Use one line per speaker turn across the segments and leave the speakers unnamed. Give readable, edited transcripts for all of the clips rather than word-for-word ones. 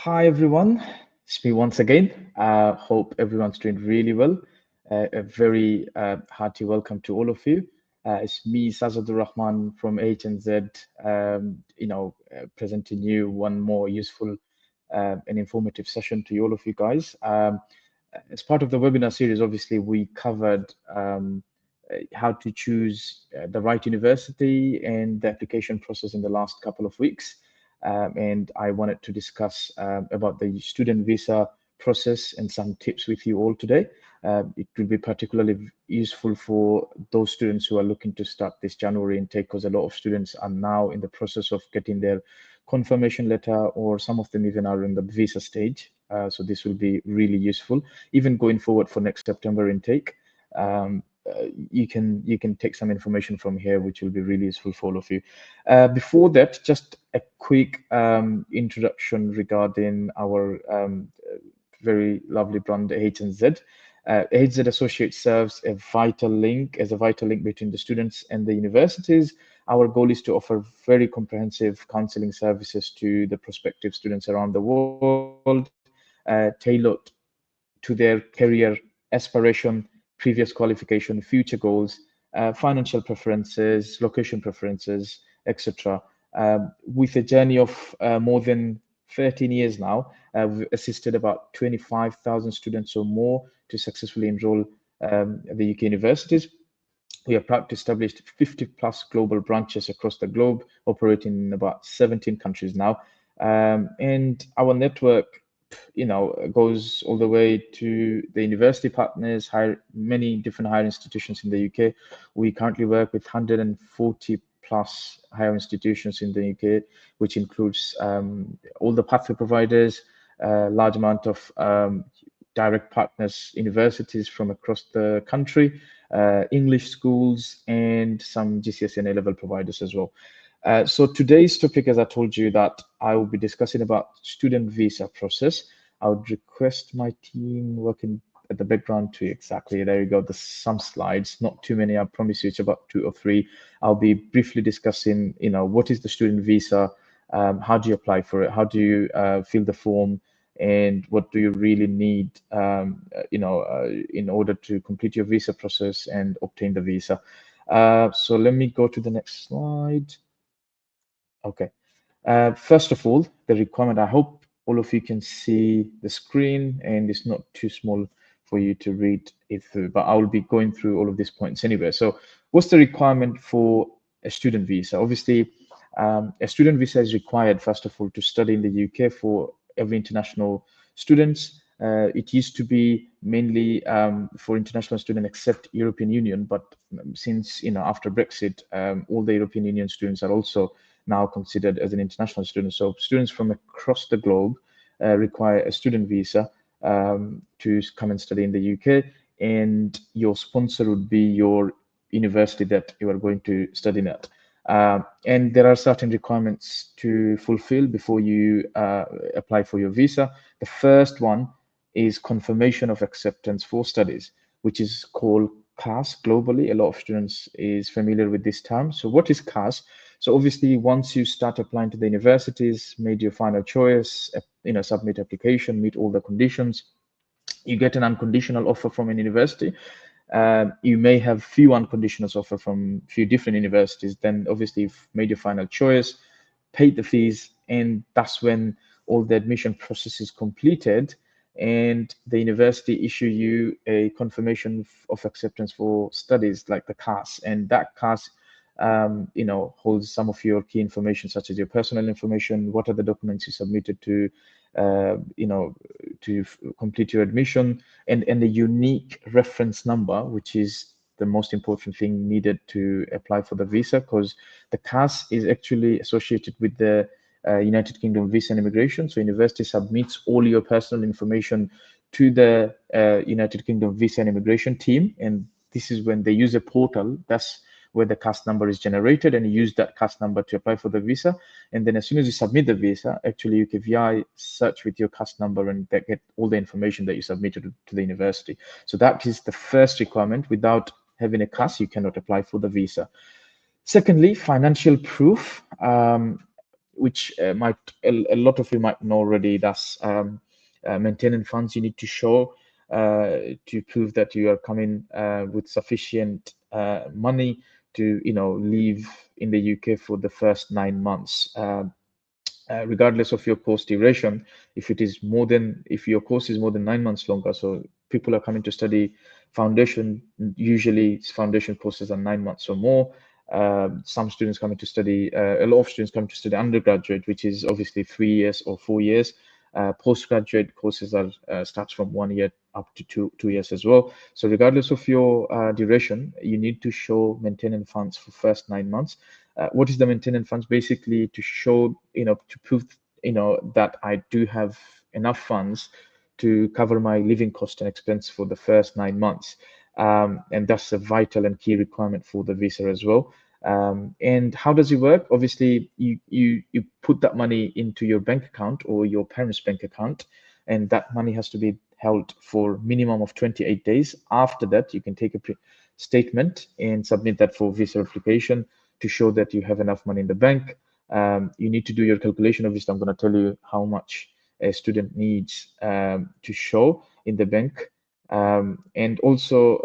Hi everyone, it's me once again. Hope everyone's doing really well. A very hearty welcome to all of you. It's me, Sazadur Rahman from HNZ, presenting you one more useful and informative session to all of you guys. As part of the webinar series, obviously, we covered how to choose the right university and the application process in the last couple of weeks. And I wanted to discuss about the student visa process and some tips with you all today. It will be particularly useful for those students who are looking to start this January intake, because a lot of students are now in the process of getting their confirmation letter, or some of them even are in the visa stage. So this will be really useful, even going forward for next September intake. You can take some information from here, which will be really useful for all of you. Before that, just a quick introduction regarding our very lovely brand H&Z. HZ Associates serves as a vital link between the students and the universities. Our goal is to offer very comprehensive counseling services to the prospective students around the world, tailored to their career aspiration, previous qualification, future goals, financial preferences, location preferences, etc. With a journey of more than 13 years now, we've assisted about 25,000 students or more to successfully enroll at the UK universities. We are proud to establish 50 plus global branches across the globe, operating in about 17 countries now. And our network, goes all the way to the university partners, many different higher institutions in the UK. We currently work with 140 plus higher institutions in the UK, which includes all the pathway providers, a large amount of direct partners, universities from across the country, English schools, and some GCSE and A-level providers as well. So today's topic, as I told you, that I will be discussing about student visa process. I would request my team working at the background to exactly, there you go, there's some slides, not too many, I promise you, it's about 2 or 3. I'll be briefly discussing, what is the student visa, how do you apply for it, how do you fill the form, and what do you really need, in order to complete your visa process and obtain the visa. So let me go to the next slide. Okay. First of all, the requirement, I hope all of you can see the screen and it's not too small for you to read it through, but I will be going through all of these points anyway. So what's the requirement for a student visa? Obviously, a student visa is required, first of all, to study in the UK for every international students. It used to be mainly for international students except European Union, but since, after Brexit, all the European Union students are also now considered as an international student. So students from across the globe require a student visa to come and study in the UK, and your sponsor would be your university that you are going to study at. And there are certain requirements to fulfill before you apply for your visa. The first one is confirmation of acceptance for studies, which is called CAS globally. A lot of students is familiar with this term. So what is CAS? So obviously, once you start applying to the universities, made your final choice, submit application, meet all the conditions, you get an unconditional offer from an university. You may have few unconditional offer from few different universities. Then obviously, you've made your final choice, paid the fees, and that's when all the admission process is completed, and the university issue you a confirmation of acceptance for studies, like the CAS, and that CAS holds some of your key information, such as your personal information, what are the documents you submitted to, complete your admission, and a unique reference number, which is the most important thing needed to apply for the visa, because the CAS is actually associated with the United Kingdom Visa and Immigration. So university submits all your personal information to the United Kingdom Visa and Immigration team, and this is when they use a portal. That's where the CAS number is generated, and you use that CAS number to apply for the visa. And then as soon as you submit the visa, actually you can VI search with your CAS number and get all the information that you submitted to the university. So that is the first requirement. Without having a CAS, you cannot apply for the visa. Secondly, financial proof. which might a lot of you might know already. That's maintenance funds you need to show to prove that you are coming with sufficient money to live in the UK for the first 9 months. Regardless of your course duration, if your course is more than 9 months longer, so people are coming to study foundation, usually foundation courses are 9 months or more. Some students coming to study, a lot of students coming to study undergraduate, which is obviously 3 years or 4 years. Postgraduate courses are starts from 1 year up to two years as well. So regardless of your duration, you need to show maintenance funds for first 9 months. What is the maintenance funds? Basically, to show, to prove, that I do have enough funds to cover my living cost and expense for the first 9 months. And that's a vital and key requirement for the visa as well. And how does it work? Obviously, you put that money into your bank account or your parents' bank account, and that money has to be held for minimum of 28 days. After that, you can take a statement and submit that for visa application to show that you have enough money in the bank. You need to do your calculation. Obviously, I'm going to tell you how much a student needs to show in the bank. And also,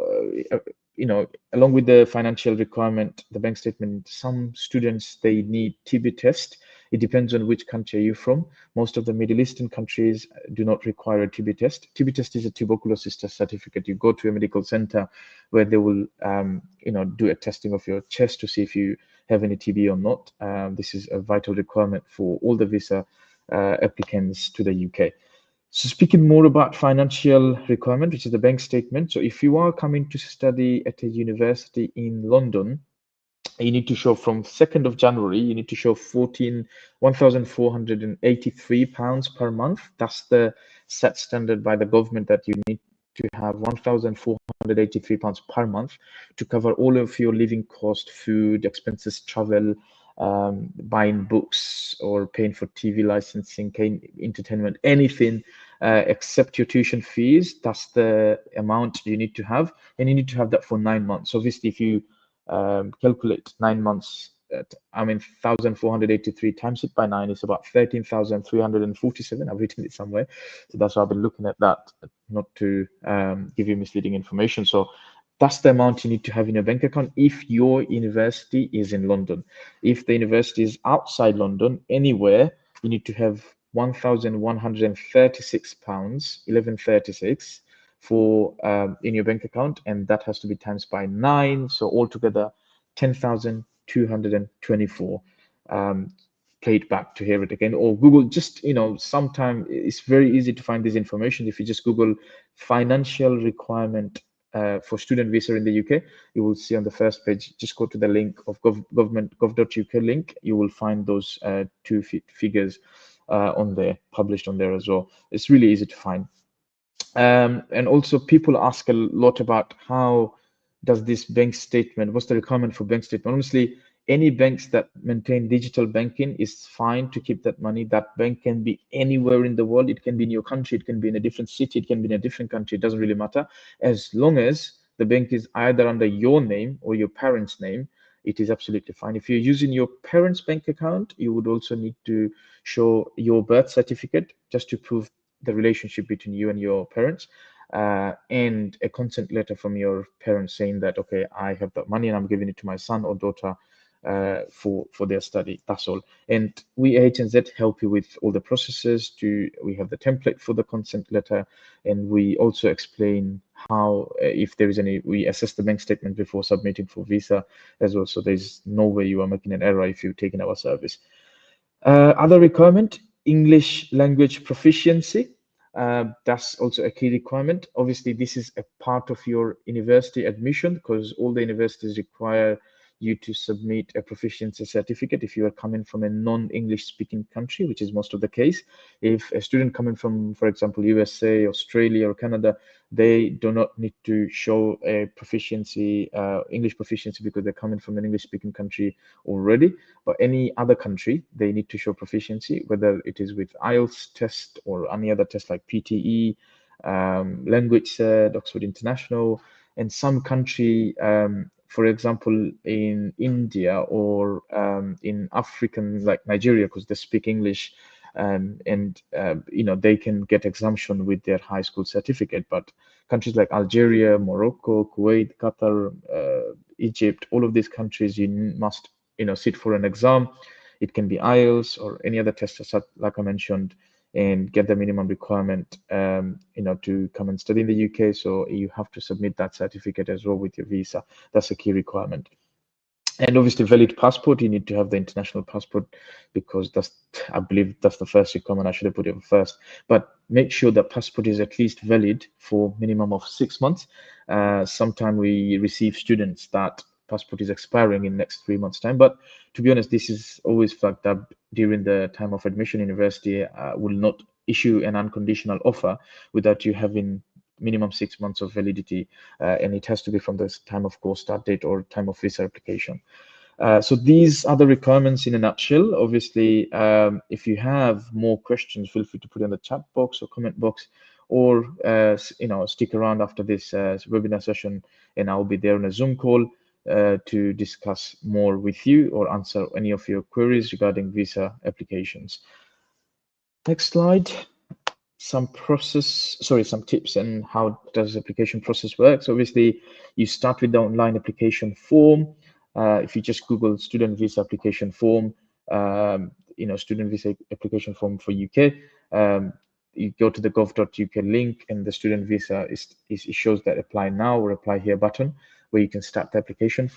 along with the financial requirement, the bank statement, some students, they need TB test. It depends on which country you're from. Most of the Middle Eastern countries do not require a TB test. TB test is a tuberculosis test certificate. You go to a medical center where they will, do a testing of your chest to see if you have any TB or not. This is a vital requirement for all the visa applicants to the UK. So speaking more about financial requirement, which is the bank statement. So if you are coming to study at a university in London, you need to show from 2nd of January, you need to show £1,483 per month. That's the set standard by the government, that you need to have £1,483 per month to cover all of your living cost, food, expenses, travel, buying books or paying for TV licensing, paying entertainment, anything except your tuition fees. That's the amount you need to have, and you need to have that for 9 months. Obviously, if you calculate 9 months, 1,483 times it by 9 is about 13,347. I've written it somewhere, so that's why I've been looking at that, not to give you misleading information. So that's the amount you need to have in your bank account if your university is in London. If the university is outside London, anywhere, you need to have £1,136, 1136 for in your bank account, and that has to be times by 9. So altogether, 10,224. Played back to hear it again, or Google. Just sometime it's very easy to find this information. If you just Google financial requirement for student visa in the UK, you will see on the first page. Just go to the link of gov.uk link. You will find those two figures on there, published on there as well. It's really easy to find. And also, people ask a lot about how does this bank statement, what's the requirement for bank statement? Honestly, any banks that maintain digital banking is fine to keep that money. That bank can be anywhere in the world. It can be in your country, it can be in a different city, it can be in a different country. It doesn't really matter. As long as the bank is either under your name or your parents' name, it is absolutely fine. If you're using your parents' bank account, you would also need to show your birth certificate just to prove the relationship between you and your parents, and a consent letter from your parents saying that, okay, I have that money and I'm giving it to my son or daughter for their study. That's all. And we at HNZ help you with all the processes. We have the template for the consent letter, and we also explain how, if there is any, we assess the bank statement before submitting for visa as well. So there's no way you are making an error if you've taken our service. Other requirement, English language proficiency. That's also a key requirement. Obviously, this is a part of your university admission, because all the universities require you to submit a proficiency certificate if you are coming from a non-English speaking country, which is most of the case. If a student coming from, for example, USA, Australia, or Canada, they do not need to show a proficiency, English proficiency, because they're coming from an English speaking country already. But any other country, they need to show proficiency, whether it is with IELTS test or any other test like PTE, language cert, Oxford International. And some country, For example, in India or in African like Nigeria, because they speak English, and they can get exemption with their high school certificate. But countries like Algeria, Morocco, Kuwait, Qatar, Egypt, all of these countries, you must sit for an exam. It can be IELTS or any other test, like I mentioned, and get the minimum requirement, to come and study in the UK. So you have to submit that certificate as well with your visa. That's a key requirement. And obviously, valid passport. You need to have the international passport, because I believe that's the first requirement. I should have put it first. But make sure that passport is at least valid for minimum of 6 months. Sometime we receive students that passport is expiring in next 3 months time. But to be honest, this is always flagged up during the time of admission. University will not issue an unconditional offer without you having minimum 6 months of validity, and it has to be from the time of course start date or time of visa application. So these are the requirements in a nutshell. Obviously, if you have more questions, feel free to put it in the chat box or comment box, or stick around after this webinar session, and I'll be there on a Zoom call to discuss more with you or answer any of your queries regarding visa applications. Next slide. Some tips and how does the application process work. So obviously, you start with the online application form. If you just Google student visa application form, student visa application form for UK, you go to the gov.uk link, and the student visa it shows that apply now or apply here button, where you can start the application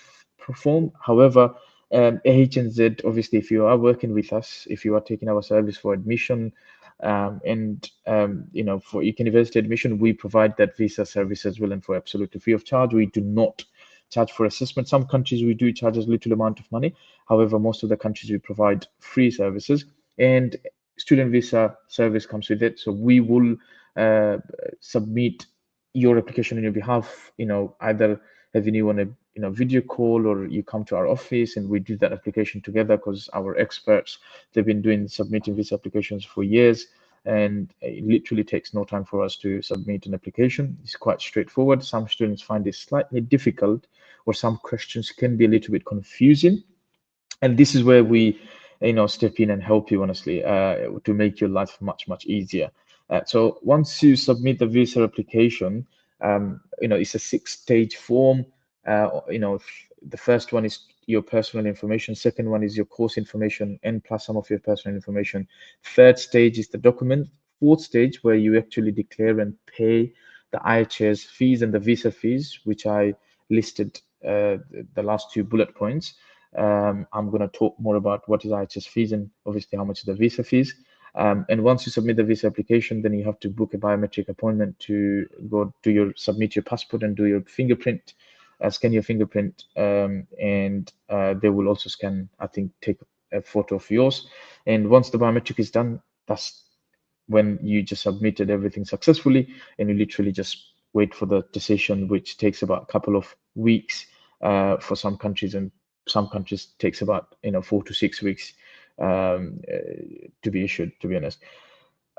form. However, AHNZ, obviously, if you are working with us, if you are taking our service for admission, for university admission, we provide that visa service as well, and for absolutely free of charge. We do not charge for assessment. Some countries we do charge a little amount of money. However, most of the countries we provide free services, and student visa service comes with it. So we will submit your application on your behalf, either having you on a video call, or you come to our office and we do that application together, because our experts, they've been submitting visa applications for years, and it literally takes no time for us to submit an application. It's quite straightforward. Some students find it slightly difficult, or some questions can be a little bit confusing, and this is where we step in and help you, honestly, to make your life much easier. So once you submit the visa application, it's a 6-stage form. The first one is your personal information. Second one is your course information and plus some of your personal information. Third stage is the document. Fourth stage, where you actually declare and pay the IHS fees and the visa fees, which I listed the last 2 bullet points. I'm going to talk more about what is IHS fees and obviously how much is the visa fees. And once you submit the visa application, then you have to book a biometric appointment to go do submit your passport and do your fingerprint, scan your fingerprint, and they will also scan, I think, take a photo of yours. And once the biometric is done, that's when you just submitted everything successfully, and you literally just wait for the decision, which takes about a couple of weeks for some countries, and some countries takes about 4 to 6 weeks to be issued, to be honest.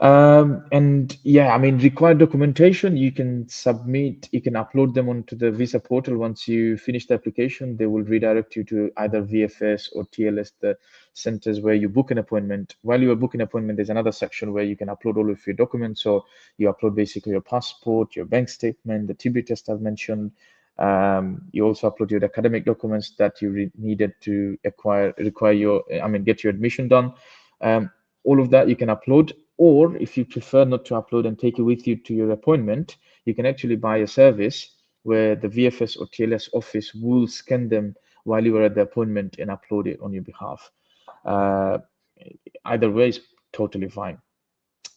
And yeah, I mean, required documentation, you can upload them onto the visa portal. Once you finish the application, they will redirect you to either VFS or TLS, the centers where you book an appointment. While you are booking an appointment, there's another section where you can upload all of your documents. So you upload basically your passport, your bank statement, the TB test I've mentioned. You also upload your academic documents that you needed to get your admission done. All of that you can upload, or if you prefer not to upload and take it with you to your appointment, you can actually buy a service where the VFS or TLS office will scan them while you are at the appointment and upload it on your behalf. Either way is totally fine.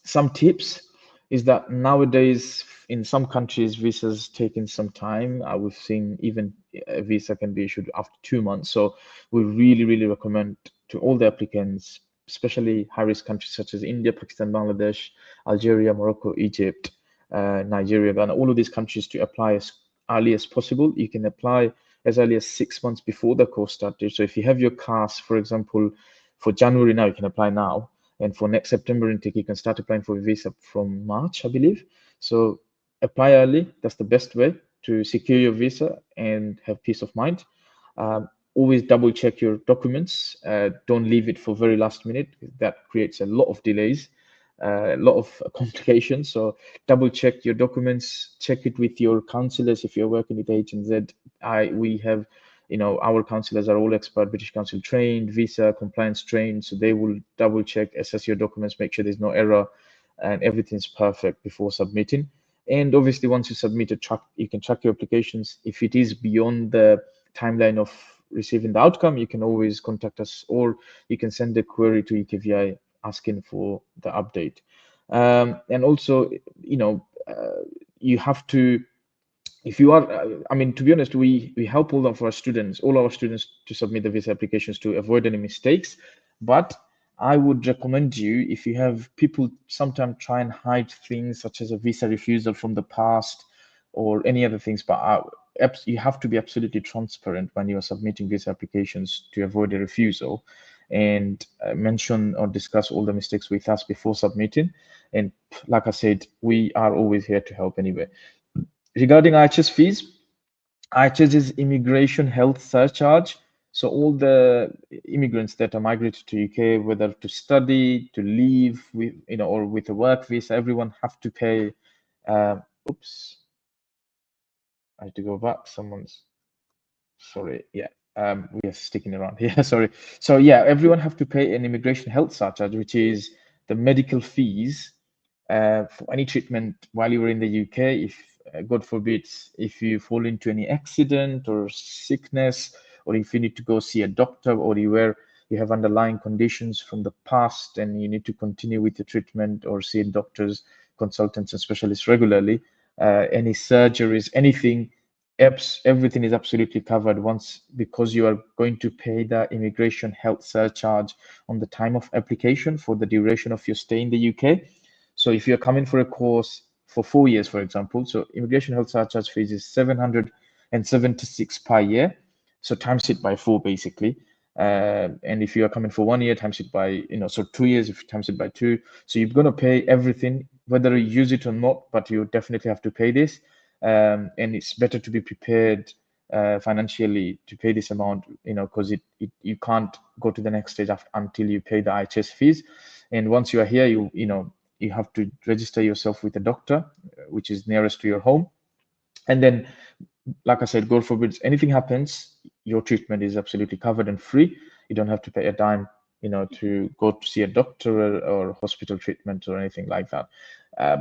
Some tips is that nowadays in some countries visas taking some time. We've seen even a visa can be issued after 2 months. So we really recommend to all the applicants, especially high-risk countries such as India, Pakistan, Bangladesh, Algeria, Morocco, Egypt, Nigeria, Ghana, all of these countries, to apply as early as possible. You can apply as early as 6 months before the course start date. So if you have your CAS, for example, for January now, you can apply now. And for next September intake, you can start applying for a visa from March, I believe. So apply early. That's the best way to secure your visa and have peace of mind. Always double check your documents. Don't leave it for very last minute. That creates a lot of delays, a lot of complications. So double check your documents. Check it with your counselors if you're working with HNZ. We have, our counselors are all expert British Council trained, visa compliance trained. So they will double check, assess your documents, make sure there's no error, and everything's perfect before submitting. And obviously, once you submit a track, you can track your applications. If it is beyond the timeline of receiving the outcome, you can always contact us, or you can send a query to EKVI asking for the update. And also, you have to, if you are, I mean, to be honest, we help all our students to submit the visa applications to avoid any mistakes. But I would recommend you, if you have people sometimes try and hide things such as a visa refusal from the past or any other things, but you have to be absolutely transparent when you are submitting visa applications to avoid a refusal, and mention or discuss all the mistakes with us before submitting. And like I said, we are always here to help anyway. Regarding IHS fees, IHS is immigration health surcharge. So all the immigrants that are migrated to UK, whether to study, to leave, with, or with a work visa, everyone have to pay. Oops, I had to go back. Sorry, yeah. We are sticking around here. Sorry. So yeah, everyone have to pay an immigration health surcharge, which is the medical fees for any treatment while you were in the UK. If God forbid, if you fall into any accident or sickness, or if you need to go see a doctor, or you have underlying conditions from the past and you need to continue with the treatment or see doctors, consultants, and specialists regularly, any surgeries, anything, everything is absolutely covered once, because you are going to pay the immigration health surcharge on the time of application for the duration of your stay in the UK. So if you're coming for a course for 4 years, for example, so immigration health surcharge fees is 776 per year. So times it by 4 basically. And if you are coming for 1 year, times it by, so 2 years, if you times it by 2. So you're going to pay everything, whether you use it or not, but you definitely have to pay this. And it's better to be prepared financially to pay this amount, because you can't go to the next stage until you pay the IHS fees. And once you are here, you have to register yourself with a doctor, which is nearest to your home. And then, like I said, God forbid anything happens, your treatment is absolutely covered and free. You don't have to pay a dime, to go to see a doctor or hospital treatment or anything like that.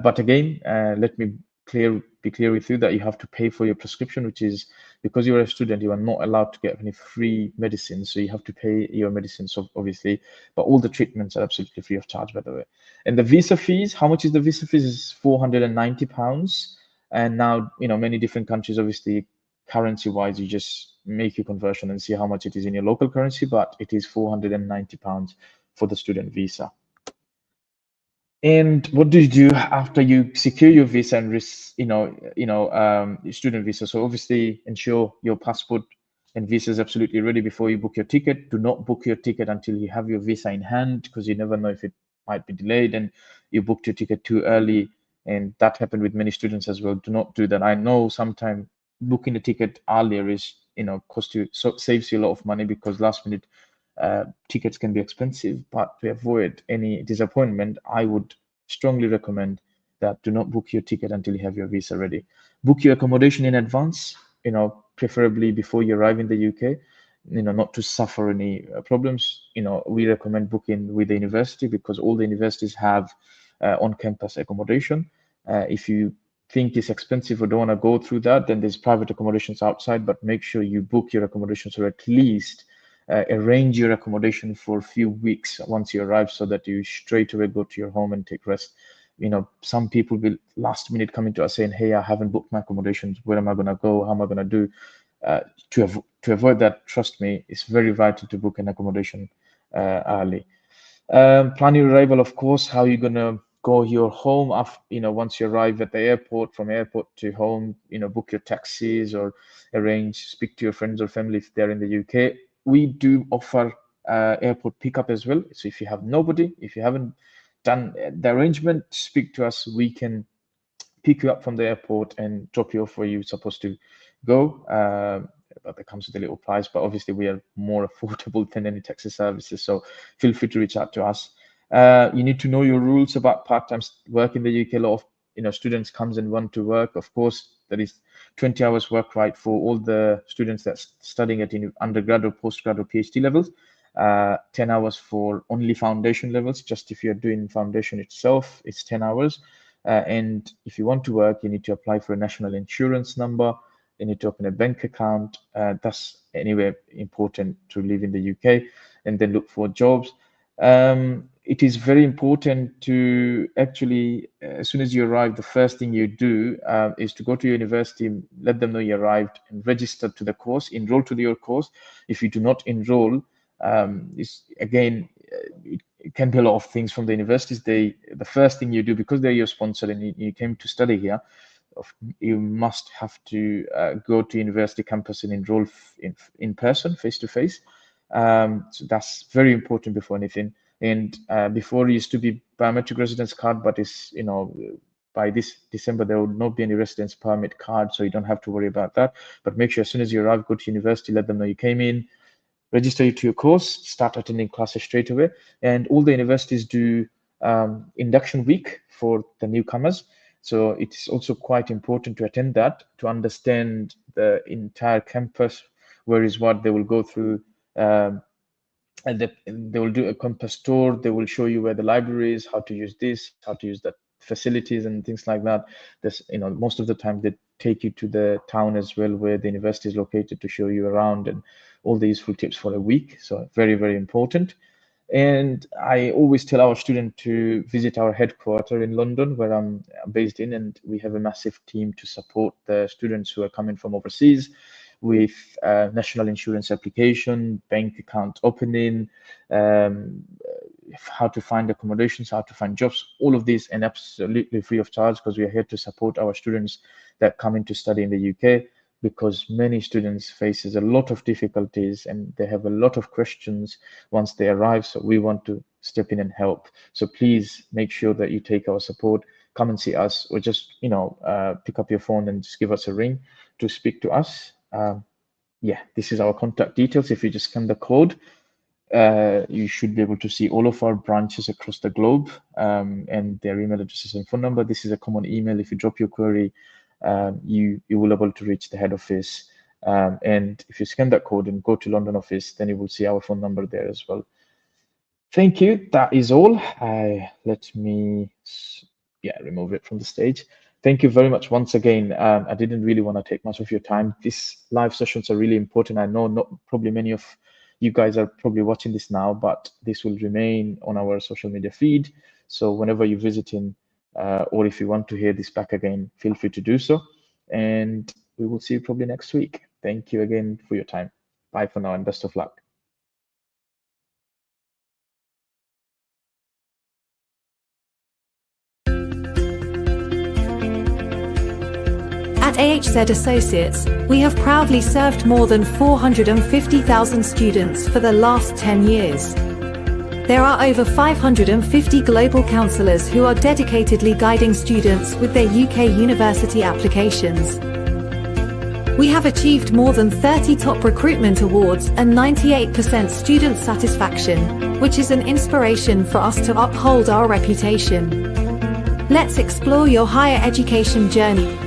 But again, let me be clear with you that you have to pay for your prescription, which is, because you're a student, you are not allowed to get any free medicine. So you have to pay your medicines, obviously, but all the treatments are absolutely free of charge, by the way. And the visa fees, how much is the visa fees? Is £490. And now, many different countries, obviously, currency wise, you just make your conversion and see how much it is in your local currency, but it is £490 for the student visa. And what do you do after you secure your visa and student visa? So obviously ensure your passport and visa is absolutely ready before you book your ticket. Do not book your ticket until you have your visa in hand, because you never know if it might be delayed and you booked your ticket too early. And that happened with many students as well. Do not do that. I know sometimes booking a ticket earlier is, saves you a lot of money, because last minute tickets can be expensive. But to avoid any disappointment, I would strongly recommend that do not book your ticket until you have your visa ready. Book your accommodation in advance, preferably before you arrive in the UK, not to suffer any problems. We recommend booking with the university, because all the universities have on-campus accommodation. If you think it's expensive or don't want to go through that, then there's private accommodations outside, but make sure you book your accommodations, or at least arrange your accommodation for a few weeks once you arrive, so that you straight away go to your home and take rest. Some people will last minute coming to us saying, hey, I haven't booked my accommodations. Where am I going to go? How am I going to do? To avoid that, trust me, it's very vital to book an accommodation early. Plan your arrival, of course, how you're going to go your home after, once you arrive at the airport, from airport to home, book your taxis, or speak to your friends or family if they're in the UK. We do offer airport pickup as well. So if you have nobody, if you haven't done the arrangement, speak to us. We can pick you up from the airport and drop you off where you're supposed to go. that comes with a little price, but obviously we are more affordable than any taxi services. So feel free to reach out to us. You need to know your rules about part-time work in the UK. A lot of students comes and want to work. Of course, there is 20 hours work right for all the students that's studying at undergrad or postgrad or PhD levels. 10 hours for only foundation levels. Just if you're doing foundation itself, it's 10 hours. And if you want to work, you need to apply for a national insurance number. You need to open a bank account. That's anyway important to live in the UK, and then look for jobs. It is very important to actually, as soon as you arrive, the first thing you do is to go to university, let them know you arrived, and register to the course, enroll to your course. If you do not enroll, it can be a lot of things from the universities. The first thing you do, because they're your sponsor and you came to study here, you must have to go to university campus and enroll in person, face to face. So that's very important before anything. And before it used to be biometric residence card, but it's by this December there will not be any residence permit card, so you don't have to worry about that. But make sure as soon as you arrive, go to university, let them know you came in, register you to your course, start attending classes straight away. And all the universities do induction week for the newcomers. So it's also quite important to attend that, to understand the entire campus, where is what they will go through. And they will do a campus tour. They will show you where the library is, how to use this, how to use that facilities and things like that. This, most of the time they take you to the town as well, where the university is located, to show you around and all the useful tips for a week. So very, very important. And I always tell our students to visit our headquarters in London, where I'm based in, and we have a massive team to support the students who are coming from overseas with national insurance application, bank account opening, how to find accommodations, how to find jobs, all of these, and absolutely free of charge, because we are here to support our students that come in to study in the UK, because many students faces a lot of difficulties and they have a lot of questions once they arrive. So we want to step in and help. So please make sure that you take our support, come and see us, or just, pick up your phone and just give us a ring to speak to us. This is our contact details. If you just scan the code, you should be able to see all of our branches across the globe, and their email addresses and phone number. This is a common email. If you drop your query, you will be able to reach the head office. And if you scan that code and go to London office, then you will see our phone number there as well. Thank you. That is all. Let me remove it from the stage. Thank you very much once again. I didn't really want to take much of your time. These live sessions are really important. I know not probably many of you guys are probably watching this now, but this will remain on our social media feed. So whenever you're visiting, or if you want to hear this back again, feel free to do so. And we will see you probably next week. Thank you again for your time. Bye for now and best of luck.
At AHZ Associates, we have proudly served more than 450,000 students for the last 10 years. There are over 550 global counselors who are dedicatedly guiding students with their UK university applications. We have achieved more than 30 top recruitment awards and 98% student satisfaction, which is an inspiration for us to uphold our reputation. Let's explore your higher education journey.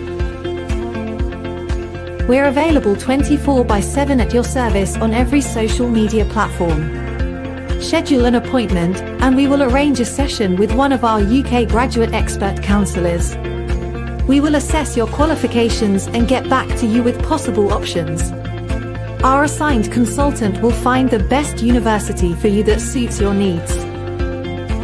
We're available 24/7 at your service on every social media platform. Schedule an appointment, and we will arrange a session with one of our UK graduate expert counselors. We will assess your qualifications and get back to you with possible options. Our assigned consultant will find the best university for you that suits your needs.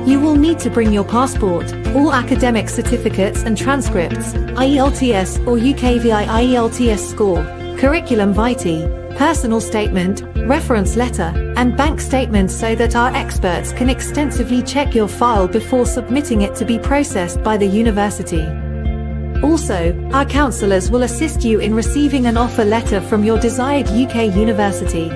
You will need to bring your passport, all academic certificates and transcripts, IELTS or UKVI IELTS score, curriculum vitae, personal statement, reference letter, and bank statements so that our experts can extensively check your file before submitting it to be processed by the university. Also, our counselors will assist you in receiving an offer letter from your desired UK university.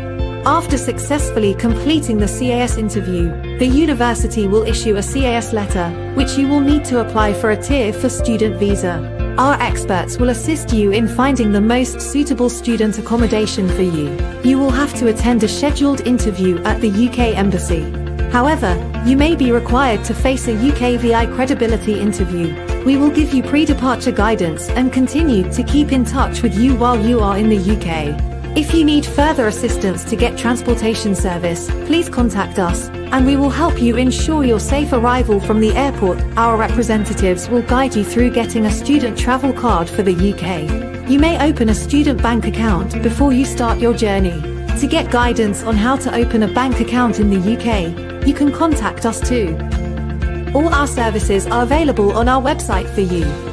After successfully completing the CAS interview, the university will issue a CAS letter, which you will need to apply for a tier for student visa. Our experts will assist you in finding the most suitable student accommodation for you. You will have to attend a scheduled interview at the UK Embassy. However, you may be required to face a UKVI credibility interview. We will give you pre-departure guidance and continue to keep in touch with you while you are in the UK. If you need further assistance to get transportation service, please contact us, and we will help you ensure your safe arrival from the airport. Our representatives will guide you through getting a student travel card for the UK. You may open a student bank account before you start your journey. To get guidance on how to open a bank account in the UK, you can contact us too. All our services are available on our website for you.